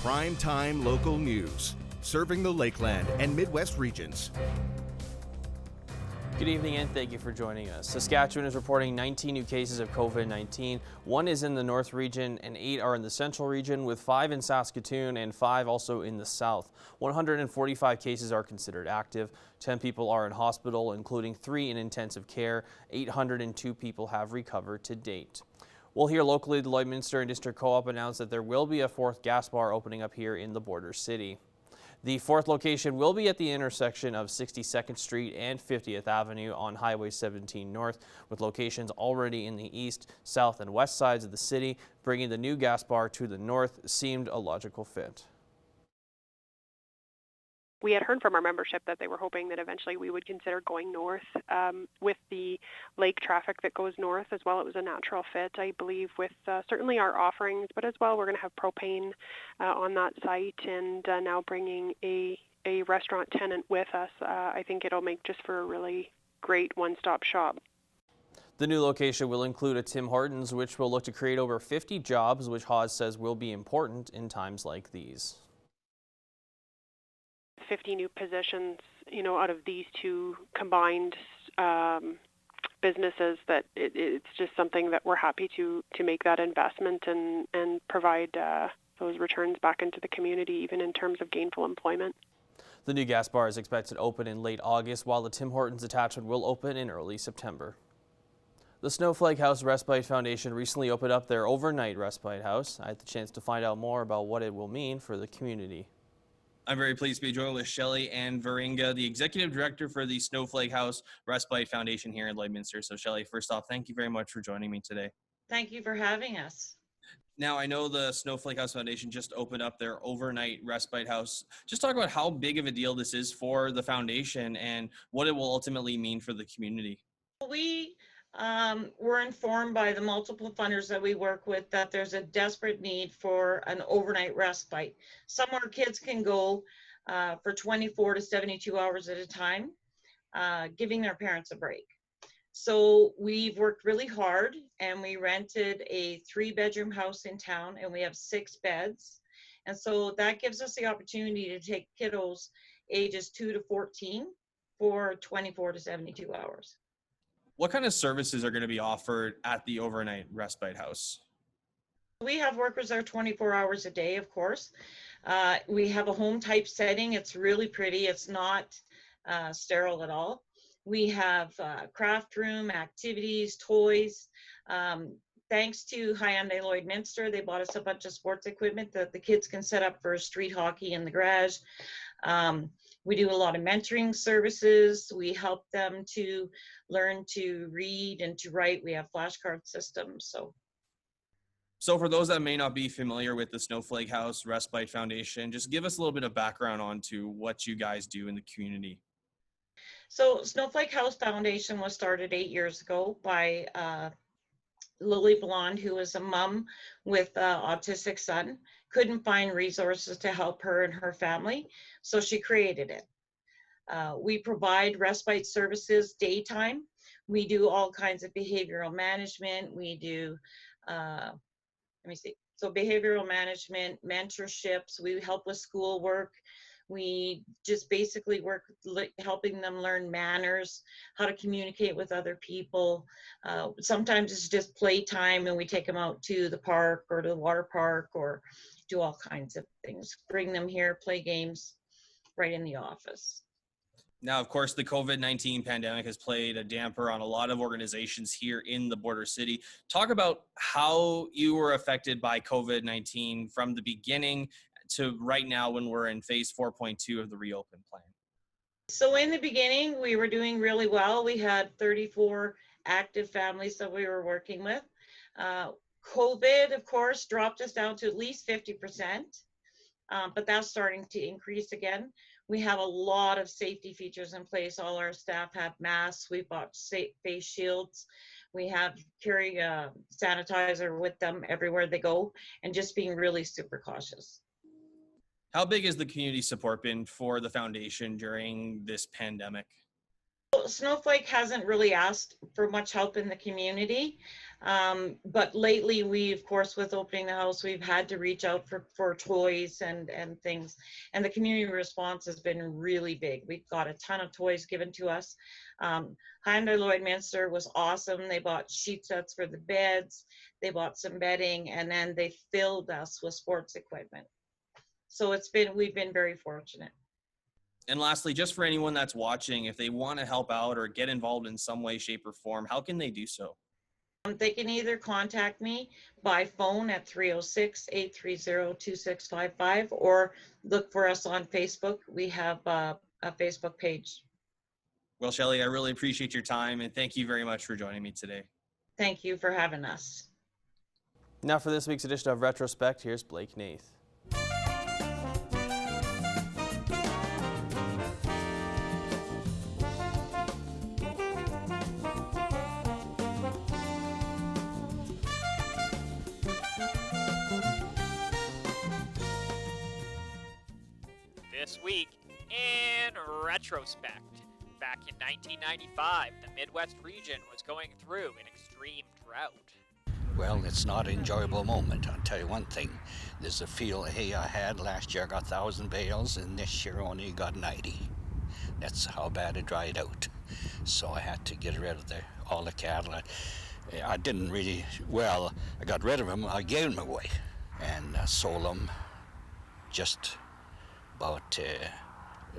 Primetime local news, serving the Lakeland and Midwest regions. Good evening and thank you for joining us. Saskatchewan is reporting 19 new cases of COVID-19. 1 is in the north region and 8 are in the central region, with 5 in Saskatoon and 5 also in the south. 145 cases are considered active. 10 people are in hospital, including 3 in intensive care. 802 people have recovered to date. We'll hear locally, the Lloydminster and District Co-op announced that there will be a 4th gas bar opening up here in the border city. The 4th location will be at the intersection of 62nd Street and 50th Avenue on Highway 17 North, with locations already in the east, south, and west sides of the city. Bringing the new gas bar to the north seemed a logical fit. We had heard from our membership that they were hoping that eventually we would consider going north with the lake traffic that goes north as well. It was a natural fit, I believe, with certainly our offerings, but as well we're going to have propane on that site, and now bringing a restaurant tenant with us. I think it'll make just for a really great one-stop shop. The new location will include a Tim Hortons, which will look to create over 50 jobs, which Hawes says will be important in times like these. 50 new positions, out of these two combined businesses, that it's just something that we're happy to make that investment and provide those returns back into the community, even in terms of gainful employment. The new gas bar is expected to open in late August, while the Tim Hortons attachment will open in early September. The Snowflake House Respite Foundation recently opened up their overnight respite house. I had the chance to find out more about what it will mean for the community. I'm very pleased to be joined with Shelley and Varinga, the Executive Director for the Snowflake House Respite Foundation here in Lloydminster. So Shelley, first off, thank you very much for joining me today. Thank you for having us. Now, I know the Snowflake House Foundation just opened up their overnight respite house. Just talk about how big of a deal this is for the foundation and what it will ultimately mean for the community. We were informed by the multiple funders that we work with that there's a desperate need for an overnight respite. Somewhere kids can go for 24 to 72 hours at a time, giving their parents a break. So we've worked really hard and we rented a 3-bedroom house in town, and we have 6 beds. And so that gives us the opportunity to take kiddos ages 2 to 14 for 24 to 72 hours. What kind of services are going to be offered at the overnight respite house? We have workers there 24 hours a day, of course. We have a home type setting. It's really pretty. It's not sterile at all. We have craft room, activities, toys. Thanks to Hyundai Lloydminster, they bought us a bunch of sports equipment that the kids can set up for street hockey in the garage. We do a lot of mentoring services. We help them to learn to read and to write. We have flashcard systems. So for those that may not be familiar with the Snowflake House Respite Foundation, just give us a little bit of background onto what you guys do in the community. So Snowflake House Foundation was started 8 years ago by Lily Blonde, who was a mom with an autistic son, couldn't find resources to help her and her family, so she created it. We provide respite services daytime. We do all kinds of behavioral management. We do, so behavioral management, mentorships. We help with schoolwork. We just basically work helping them learn manners, how to communicate with other people. Sometimes it's just playtime and we take them out to the park or to the water park or do all kinds of things. Bring them here, play games right in the office. Now, of course, the COVID-19 pandemic has played a damper on a lot of organizations here in the border city. Talk about how you were affected by COVID-19 from the beginning to right now when we're in phase 4.2 of the reopen plan. So in the beginning, we were doing really well. We had 34 active families that we were working with. COVID, of course, dropped us down to at least 50%, but that's starting to increase again. We have a lot of safety features in place. All our staff have masks. We bought face shields. We have carry sanitizer with them everywhere they go, and just being really super cautious. How big has the community support been for the foundation during this pandemic? Snowflake hasn't really asked for much help in the community. But lately we, of course, with opening the house, we've had to reach out for toys and things. And the community response has been really big. We've got a ton of toys given to us. Hyundai Lloydminster was awesome. They bought sheet sets for the beds. They bought some bedding, and then they filled us with sports equipment. So we've been very fortunate. And lastly, just for anyone that's watching, if they want to help out or get involved in some way, shape, or form, how can they do so? They can either contact me by phone at 306-830-2655 or look for us on Facebook. We have a Facebook page. Well, Shelley, I really appreciate your time, and thank you very much for joining me today. Thank you for having us. Now for this week's edition of Retrospect, here's Blake Nath. This week in retrospect, back in 1995, the Midwest region was going through an extreme drought. Well, it's not an enjoyable moment. I'll tell you one thing. There's a field of hay I had last year, I got 1,000 bales, and this year only got 90. That's how bad it dried out. So I had to get rid of all the cattle. I didn't really, I got rid of them. I gave them away and sold them just about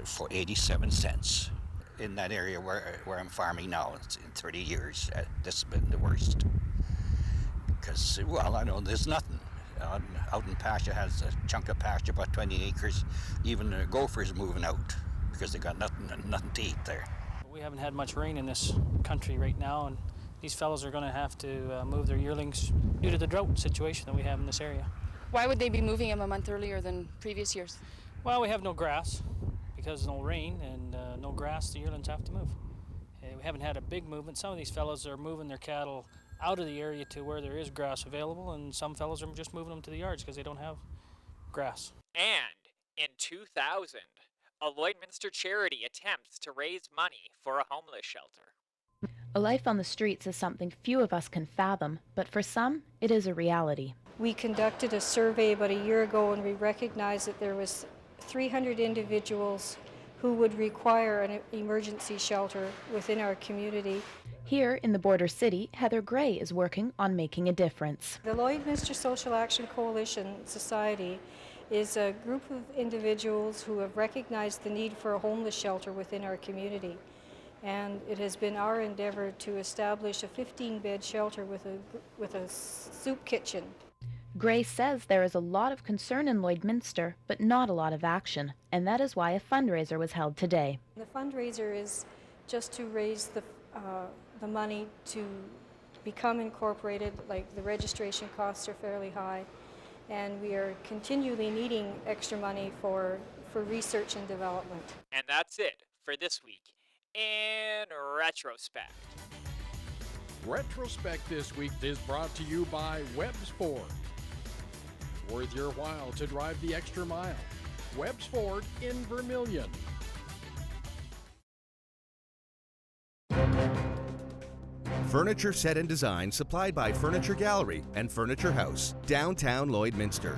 for 87 cents in that area where I'm farming now. It's in 30 years. This has been the worst. Because, I know there's nothing. Out in pasture has a chunk of pasture, about 20 acres. Even the gophers moving out because they got nothing to eat there. We haven't had much rain in this country right now, and these fellows are going to have to move their yearlings due to the drought situation that we have in this area. Why would they be moving them a month earlier than previous years? Well, we have no grass because no rain and no grass. The yearlings have to move. We haven't had a big movement. Some of these fellows are moving their cattle out of the area to where there is grass available, and some fellows are just moving them to the yards because they don't have grass. And in 2000, a Lloydminster charity attempts to raise money for a homeless shelter. A life on the streets is something few of us can fathom, but for some, it is a reality. We conducted a survey about a year ago, and we recognized that there was 300 individuals who would require an emergency shelter within our community. Here in the border city, Heather Gray is working on making a difference. The Lloydminster Social Action Coalition Society is a group of individuals who have recognized the need for a homeless shelter within our community. And it has been our endeavor to establish a 15-bed shelter with a soup kitchen. Gray says there is a lot of concern in Lloydminster, but not a lot of action, and that is why a fundraiser was held today. The fundraiser is just to raise the money to become incorporated. Like, the registration costs are fairly high, and we are continually needing extra money for research and development. And that's it for this week in retrospect. Retrospect this week is brought to you by Webb's Ford. Worth your while to drive the extra mile. Webb's Ford in Vermilion. Furniture set and design supplied by Furniture Gallery and Furniture House, downtown Lloydminster.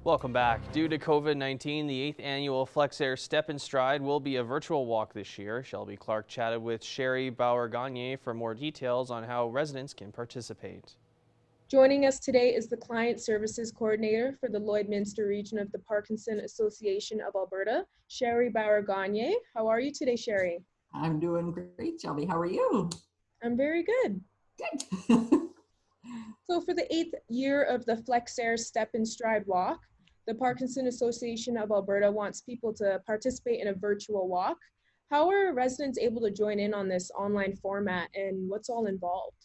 Welcome back. Due to COVID-19, the 8th annual FlexAir Step and Stride will be a virtual walk this year. Shelby Clark chatted with Sherry Bauer-Gagne for more details on how residents can participate. Joining us today is the Client Services Coordinator for the Lloydminster region of the Parkinson Association of Alberta, Sherry Bauer-Gagne. How are you today, Sherry? I'm doing great, Shelby. How are you? I'm very good. Good. So for the 8th year of the FlexAir Step and Stride Walk, the Parkinson Association of Alberta wants people to participate in a virtual walk. How are residents able to join in on this online format, and what's all involved?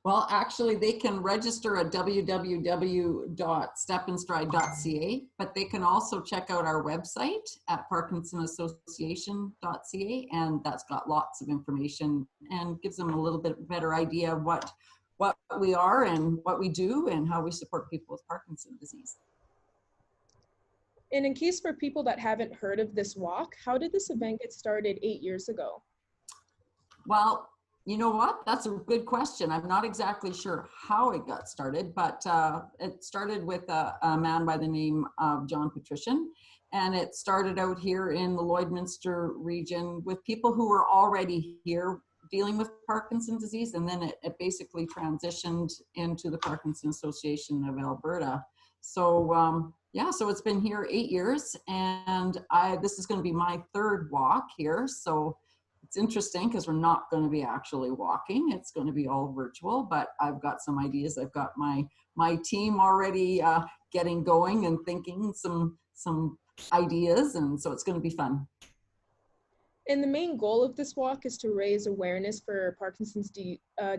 Well, actually, they can register at www.stepandstride.ca, but they can also check out our website at parkinsonassociation.ca, and that's got lots of information and gives them a little bit better idea of what we are and what we do and how we support people with Parkinson's disease. And in case for people that haven't heard of this walk, how did this event get started 8 years ago? Well, you know what? That's a good question. I'm not exactly sure how it got started, but it started with a man by the name of John Patrician. And it started out here in the Lloydminster region with people who were already here dealing with Parkinson's disease. And then it basically transitioned into the Parkinson's Association of Alberta. So yeah, so it's been here 8 years, and this is going to be my third walk here. So it's interesting because we're not going to be actually walking. It's going to be all virtual, but I've got some ideas. I've got my team already getting going and thinking some ideas, and so it's going to be fun. And the main goal of this walk is to raise awareness for Parkinson's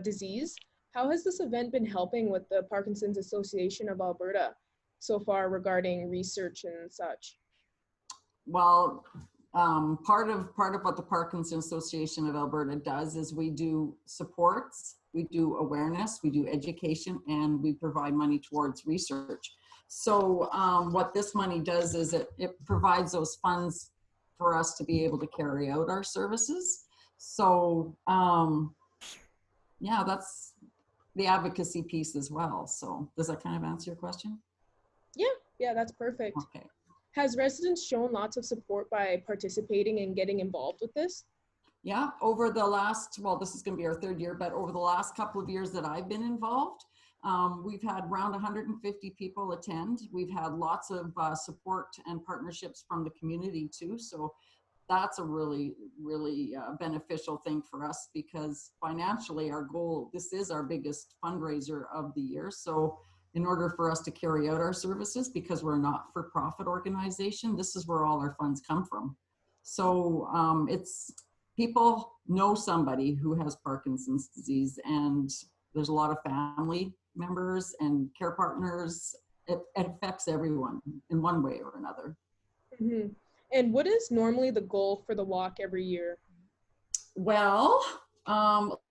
disease. How has this event been helping with the Parkinson's Association of Alberta so far regarding research and such? Well, part of what the Parkinson's Association of Alberta does is we do supports, we do awareness, we do education, and we provide money towards research. So what this money does is it provides those funds for us to be able to carry out our services. So yeah, that's the advocacy piece as well. So does that kind of answer your question? Yeah, that's perfect. Okay. Has residents shown lots of support by participating and getting involved with this? Yeah, over the last, well, this is going to be our third year, but over the last couple of years that I've been involved, we've had around 150 people attend. We've had lots of support and partnerships from the community too. So that's a really, really beneficial thing for us, because financially our goal, this is our biggest fundraiser of the year. So in order for us to carry out our services, because we're a not-for-profit organization, this is where all our funds come from. So it's, people know somebody who has Parkinson's disease, and there's a lot of family members and care partners. It affects everyone in one way or another. Mm-hmm. And what is normally the goal for the walk every year? Well,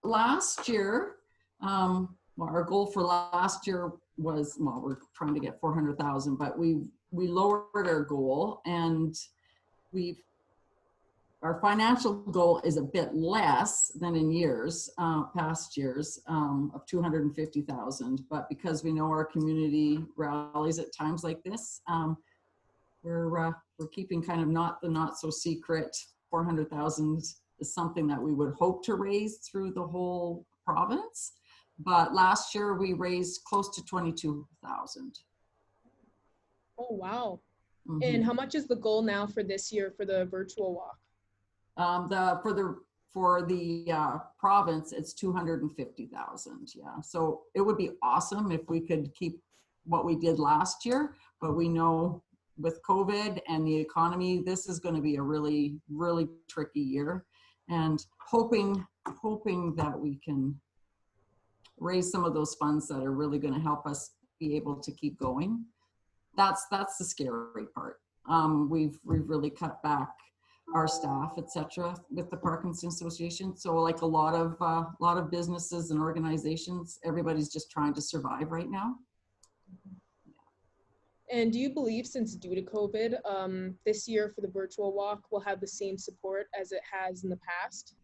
last year, our goal for last year was, well, we're trying to get 400,000, but we lowered our goal, and our financial goal is a bit less than in years, past years, of 250,000. But because we know our community rallies at times like this, we're keeping kind of not so secret. 400,000 is something that we would hope to raise through the whole province. But last year we raised close to 22,000. Oh, wow. Mm-hmm. And how much is the goal now for this year for the virtual walk? For the province, it's 250,000. Yeah. So it would be awesome if we could keep what we did last year, but we know with COVID and the economy, this is going to be a really, really tricky year, and hoping that we can raise some of those funds that are really going to help us be able to keep going. That's the scary part. We've really cut back our staff, etc., with the Parkinson's Association. So like a lot of businesses and organizations, everybody's just trying to survive right now. And do you believe, since due to COVID, this year for the virtual walk will have the same support as it has in the past?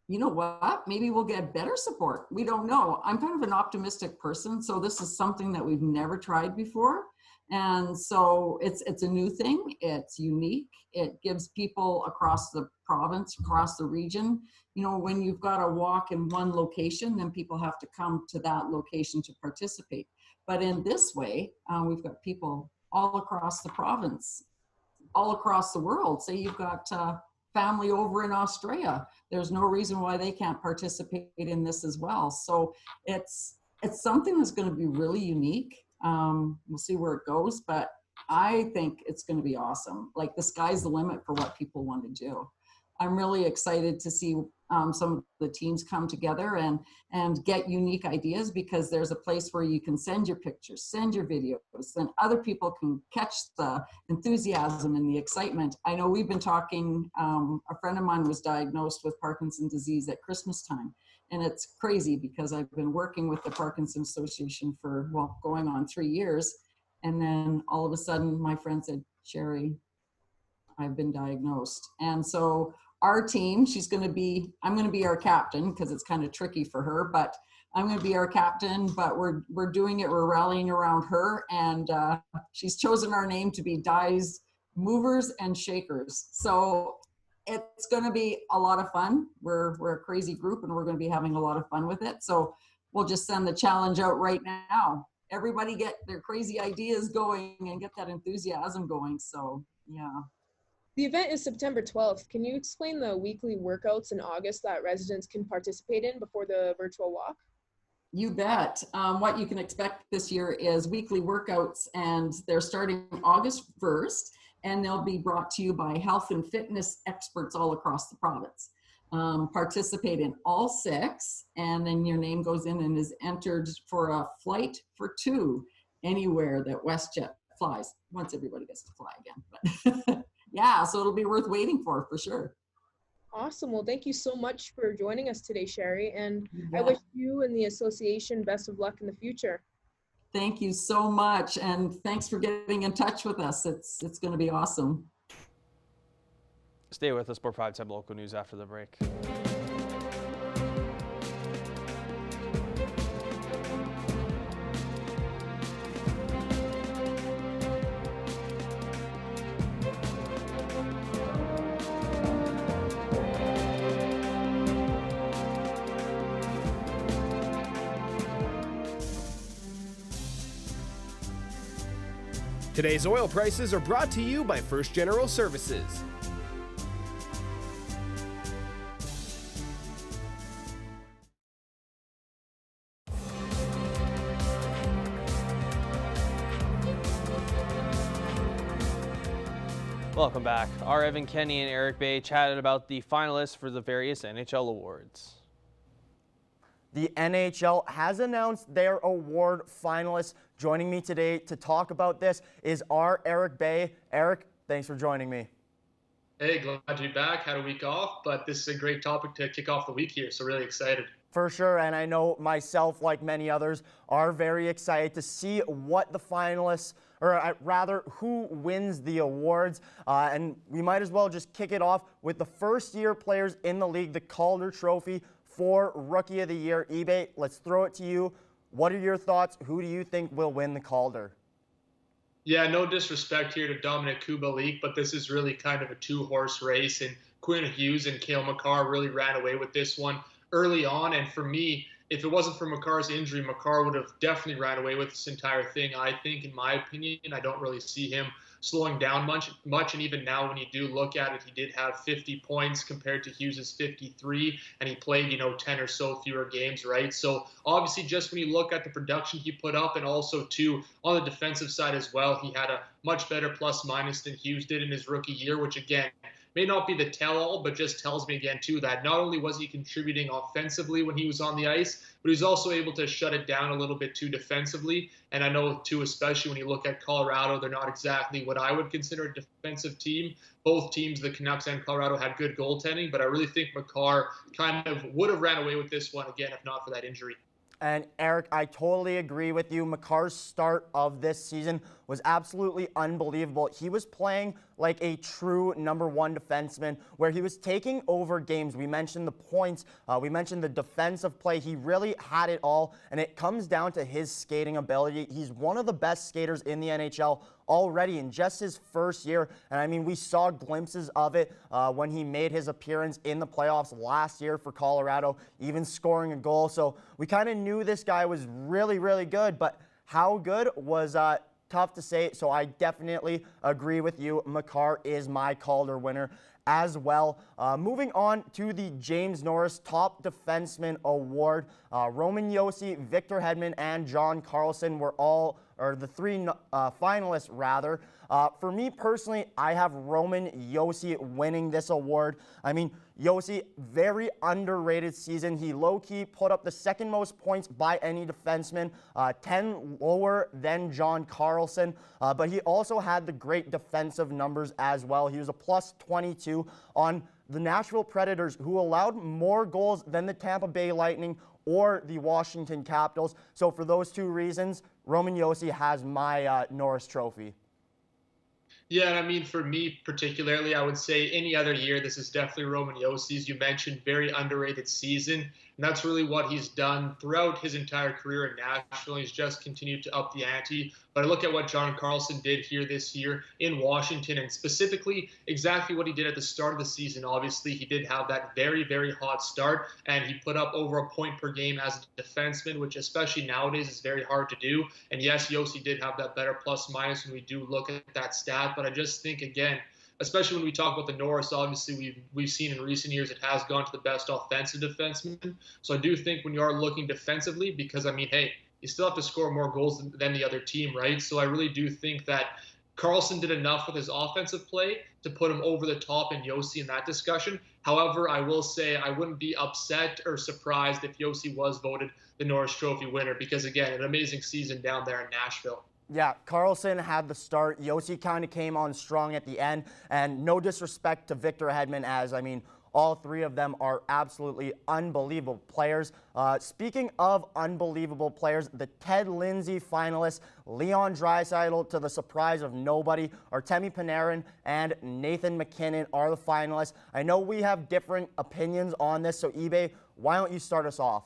You know what? Maybe we'll get better support. We don't know. I'm kind of an optimistic person, so this is something that we've never tried before. And so it's a new thing. It's unique. It gives people across the province, across the region, you know, when you've got a walk in one location, then people have to come to that location to participate. But in this way, we've got people all across the province, all across the world. Say you've got family over in Australia. There's no reason why they can't participate in this as well. So it's something that's going to be really unique. We'll see where it goes, but I think it's going to be awesome. Like, the sky's the limit for what people want to do. I'm really excited to see some of the teams come together and get unique ideas, because there's a place where you can send your pictures, send your videos, then other people can catch the enthusiasm and the excitement. I know we've been talking, a friend of mine was diagnosed with Parkinson's disease at Christmas time. And it's crazy because I've been working with the Parkinson's Association for, well, going on 3 years. And then all of a sudden my friend said, Sherry, I've been diagnosed. And so our team, I'm going to be our captain because it's kind of tricky for her, but I'm going to be our captain, but we're doing it. We're rallying around her, and she's chosen our name to be Dies Movers and Shakers. So it's going to be a lot of fun. We're a crazy group, and we're going to be having a lot of fun with it. So we'll just send the challenge out right now. Everybody get their crazy ideas going and get that enthusiasm going. So yeah. The event is September 12th. Can you explain the weekly workouts in August that residents can participate in before the virtual walk? You bet. What you can expect this year is weekly workouts, and they're starting August 1st, and they'll be brought to you by health and fitness experts all across the province. Participate in all 6, and then your name goes in and is entered for a flight for 2 anywhere that WestJet flies, once everybody gets to fly again. But yeah, so it'll be worth waiting for sure. Awesome. Well, thank you so much for joining us today, Sherry. And I wish you and the association best of luck in the future. Thank you so much. And thanks for getting in touch with us. It's going to be awesome. Stay with us for Primetime Local News after the break. Today's oil prices are brought to you by First General Services. Welcome back. Our Evan Kenny and Eric Bay chatted about the finalists for the various NHL awards. The NHL has announced their award finalists. Joining me today to talk about this is our Eric Bay. Eric, thanks for joining me. Hey, glad to be back. Had a week off, but this is a great topic to kick off the week here, so really excited. For sure, and I know myself, like many others, are very excited to see what the finalists, or rather, who wins the awards. And we might as well just kick it off with the first-year players in the league, the Calder Trophy for Rookie of the Year. eBay, let's throw it to you. What are your thoughts? Who do you think will win the Calder? Yeah, no disrespect here to Dominic Kubalik, but this is really kind of a two-horse race, and Quinn Hughes and Cale Makar really ran away with this one early on. And for me, if it wasn't for Makar's injury, Makar would have definitely ran away with this entire thing. I think, in my opinion, I don't really see him slowing down much. And even now, when you do look at it, he did have 50 points compared to Hughes's 53, and he played, 10 or so fewer games, right? So obviously, just when you look at the production he put up, and also too on the defensive side as well, he had a much better plus minus than Hughes did in his rookie year, which again may not be the tell-all, but just tells me again too that not only was he contributing offensively when he was on the ice, but he's also able to shut it down a little bit too defensively. And I know too, especially when you look at Colorado, they're not exactly what I would consider a defensive team. Both teams, the Canucks and Colorado, had good goaltending, but I really think Makar kind of would have ran away with this one again if not for that injury. And Eric, I totally agree with you. Makar's start of this season was absolutely unbelievable. He was playing like a true number one defenseman where he was taking over games. We mentioned the points. We mentioned the defensive play. He really had it all, and it comes down to his skating ability. He's one of the best skaters in the NHL already in just his first year. And I mean, we saw glimpses of it when he made his appearance in the playoffs last year for Colorado, even scoring a goal. So we kind of knew this guy was really, really good, but how good was tough to say. So I definitely agree with you. Makar is my Calder winner as well. Moving on to the James Norris Top Defenseman Award. Roman Josi, Victor Hedman, and John Carlson were the three finalists rather. For me personally, I have Roman Josi winning this award. I mean, Josi, very underrated season. He low-key put up the second most points by any defenseman, 10 lower than John Carlson, but he also had the great defensive numbers as well. He was a plus 22 on the Nashville Predators, who allowed more goals than the Tampa Bay Lightning or the Washington Capitals. So for those two reasons, Roman Josi has my Norris trophy. Yeah, and I mean, for me particularly, I would say any other year, this is definitely Roman Josi's. You mentioned very underrated season, and that's really what he's done throughout his entire career in Nashville. He's just continued to up the ante. But I look at what John Carlson did here this year in Washington, and specifically exactly what he did at the start of the season. Obviously, he did have that very, very hot start, and he put up over a point per game as a defenseman, which especially nowadays is very hard to do. And yes, Josi did have that better plus minus when we do look at that stat. But I just think, again, especially when we talk about the Norris, obviously we've seen in recent years it has gone to the best offensive defenseman. So I do think when you are looking defensively, because, I mean, hey, you still have to score more goals than the other team, right? So I really do think that Carlson did enough with his offensive play to put him over the top in Josi in that discussion. However, I will say I wouldn't be upset or surprised if Josi was voted the Norris Trophy winner because, again, an amazing season down there in Nashville. Yeah, Carlson had the start. Josi kind of came on strong at the end. And no disrespect to Victor Hedman, as, I mean, all three of them are absolutely unbelievable players. Speaking of unbelievable players, the Ted Lindsay finalists, Leon Draisaitl, to the surprise of nobody, Artemi Panarin and Nathan MacKinnon are the finalists. I know we have different opinions on this, so eBay, why don't you start us off?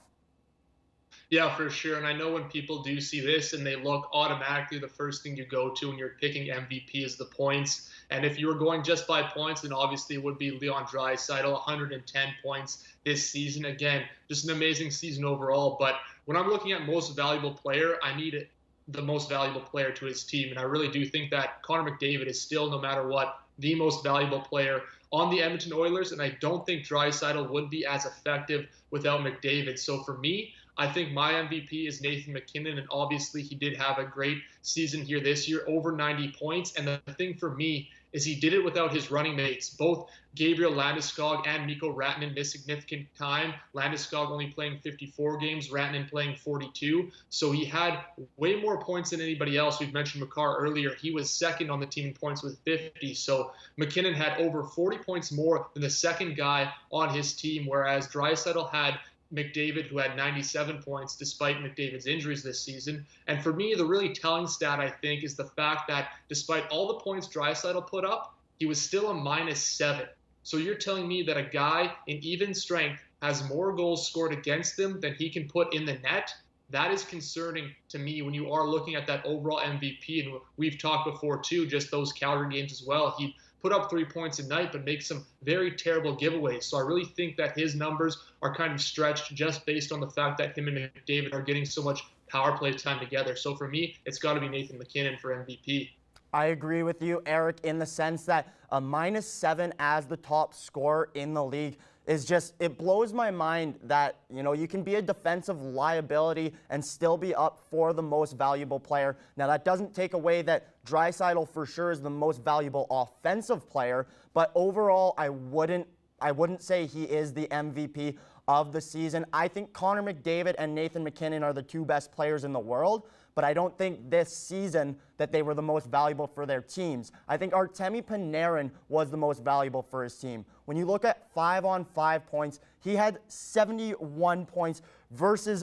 Yeah, for sure. And I know when people do see this and they look automatically, the first thing you go to when you're picking MVP is the points. And if you were going just by points, then obviously it would be Leon Draisaitl, 110 points this season. Again, just an amazing season overall. But when I'm looking at most valuable player, I need the most valuable player to his team. And I really do think that Connor McDavid is still, no matter what, the most valuable player on the Edmonton Oilers. And I don't think Draisaitl would be as effective without McDavid. So for me, I think my MVP is Nathan MacKinnon, and obviously he did have a great season here this year, over 90 points. And the thing for me is he did it without his running mates. Both Gabriel Landeskog and Mikko Rantanen missed significant time. Landeskog only playing 54 games, Rantanen playing 42. So he had way more points than anybody else. We've mentioned Makar earlier. He was second on the team in points with 50. So MacKinnon had over 40 points more than the second guy on his team, whereas Draisaitl had McDavid, who had 97 points despite McDavid's injuries this season. And for me, the really telling stat, I think, is the fact that despite all the points Draisaitl put up, he was still a -7. So you're telling me that a guy in even strength has more goals scored against him than he can put in the net? That is concerning to me when you are looking at that overall MVP. And we've talked before, too, just those Calgary games as well. He put up 3 points a night, but makes some very terrible giveaways. So I really think that his numbers are kind of stretched just based on the fact that him and McDavid are getting so much power play time together. So for me, it's got to be Nathan MacKinnon for MVP. I agree with you, Eric, in the sense that a -7 as the top scorer in the league is just, it blows my mind that, you know, you can be a defensive liability and still be up for the most valuable player. Now, that doesn't take away that Draisaitl for sure is the most valuable offensive player, but overall, I wouldn't say he is the MVP of the season. I think Connor McDavid and Nathan MacKinnon are the two best players in the world, but I don't think this season that they were the most valuable for their teams. I think Artemi Panarin was the most valuable for his team. When you look at 5-on-5 points, he had 71 points versus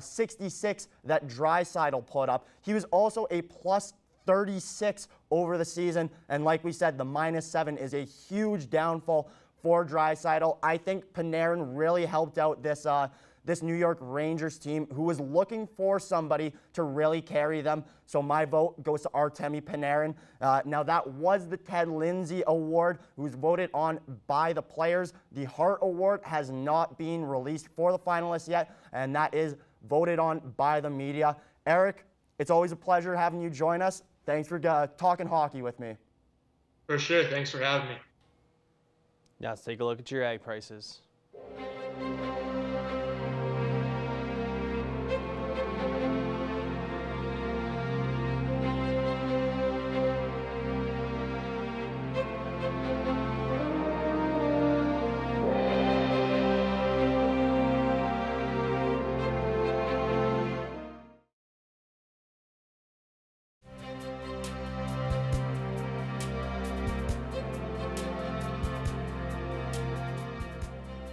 66 that Draisaitl put up. He was also a +36 over the season, and like we said, the -7 is a huge downfall for Draisaitl. I think Panarin really helped out this New York Rangers team who was looking for somebody to really carry them. So my vote goes to Artemi Panarin. Now that was the Ted Lindsay Award, who's voted on by the players. The Hart Award has not been released for the finalists yet, and that is voted on by the media. Eric, it's always a pleasure having you join us. Thanks for talking hockey with me. For sure. Thanks for having me. Now let's take a look at your ag prices.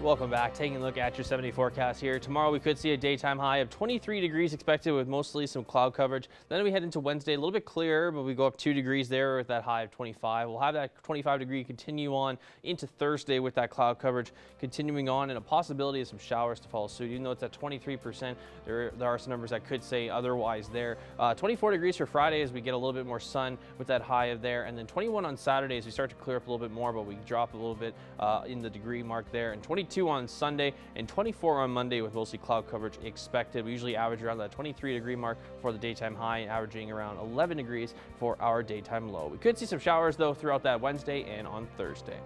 Welcome back. Taking a look at your 70 forecast here. Tomorrow we could see a daytime high of 23 degrees expected with mostly some cloud coverage. Then we head into Wednesday, a little bit clearer, but we go up 2 degrees there with that high of 25. We'll have that 25 degree continue on into Thursday with that cloud coverage continuing on, and a possibility of some showers to follow suit. Even though it's at 23%, there are some numbers that could say otherwise there. 24 degrees for Friday as we get a little bit more sun with that high of there, and then 21 on Saturday as we start to clear up a little bit more, but we drop a little bit in the degree mark there, and 22 on Sunday and 24 on Monday with mostly cloud coverage expected. We usually average around that 23 degree mark for the daytime high, averaging around 11 degrees for our daytime low. We could see some showers though throughout that Wednesday and on Thursday.